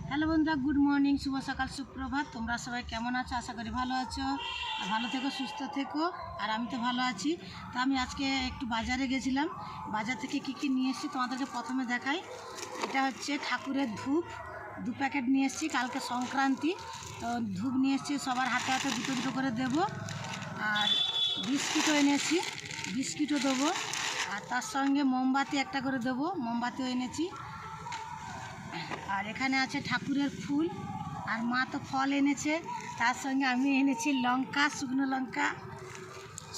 Hello বন্ধুরা, good morning, শুভ সকাল, সুপ্রভাত। তোমরা সবাই কেমন আছো? আশা করি ভালো আছো। আর ভালো থেকো, সুস্থ থেকো। আর আমি তো ভালো আছি। তো আমি আজকে একটু বাজারে গেছিলাম। বাজার থেকে কী নিয়ে এসেছি তোমাদেরকে প্রথমে দেখাই। এটা হচ্ছে ঠাকুরের ধূপ, 2 প্যাকেট নিয়ে এসেছি। কালকে সংক্রান্তি, তো ধূপ নিয়ে এসেছি, সবার হাতে হাতে দুটো দুটো করে দেবো। আর বিস্কিটও এনেছি, বিস্কিটও দেবো। আর তার সঙ্গে মোমবাতি একটা করে দেবো, মোমবাতিও এনেছি। আর এখানে আছে ঠাকুরের ফুল, আর মা তো ফল এনেছে। তার সঙ্গে আমি এনেছি লঙ্কা, শুকনো লঙ্কা।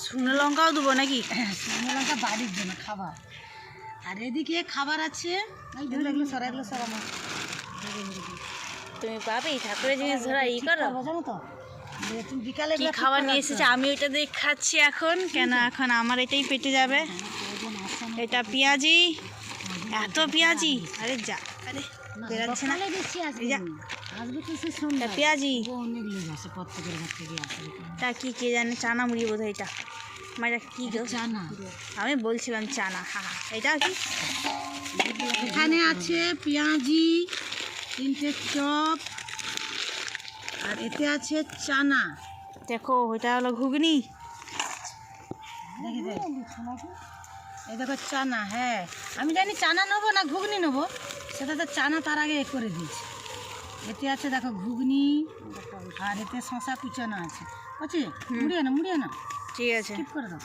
শুকনো লঙ্কাও দেবো নাকি? শুকনো লঙ্কা বাড়ির জন্য খাবার। আর এদিকে খাবার আছে, এগুলো এগুলো সব আমার। তুমি পাবে ঠাকুরের জিনিস ধরা ই করো, জানো তো, তুমি বিকালে কি খাবার নিয়ে এসেছে আমি ওইটা দিয়ে খাচ্ছি এখন। কেন এখন আমার এটাই পেটে যাবে। এটা পেঁয়াজি, এত পেঁয়াজি, আরে যা, আরে বেরাচ্ছে না। এটা পেঁয়াজি, তা কি কে জানে, চানা মুড়ি বোধ হয় এটা। আমার এটা কি গো? চানা, আমি বলছিলাম চানা। হ্যাঁ, এটা কি? এখানে আছে পেঁয়াজি, 3টে চপ, আর এতে আছে চানা। দেখো ওইটা হলো ঘুগনি। দেখি এই দেখো চানা। হ্যাঁ, আমি জানি চানা নেবো না ঘুগনি নেবো, সেটা তো চানা তার আগে করে দিয়েছি। এতে আছে দেখো ঘুগনি, আর এতে শশা কুচানো আছে। বুঝছি, মুড়িয়ে না ঠিক আছে। স্কিপ করে দাও।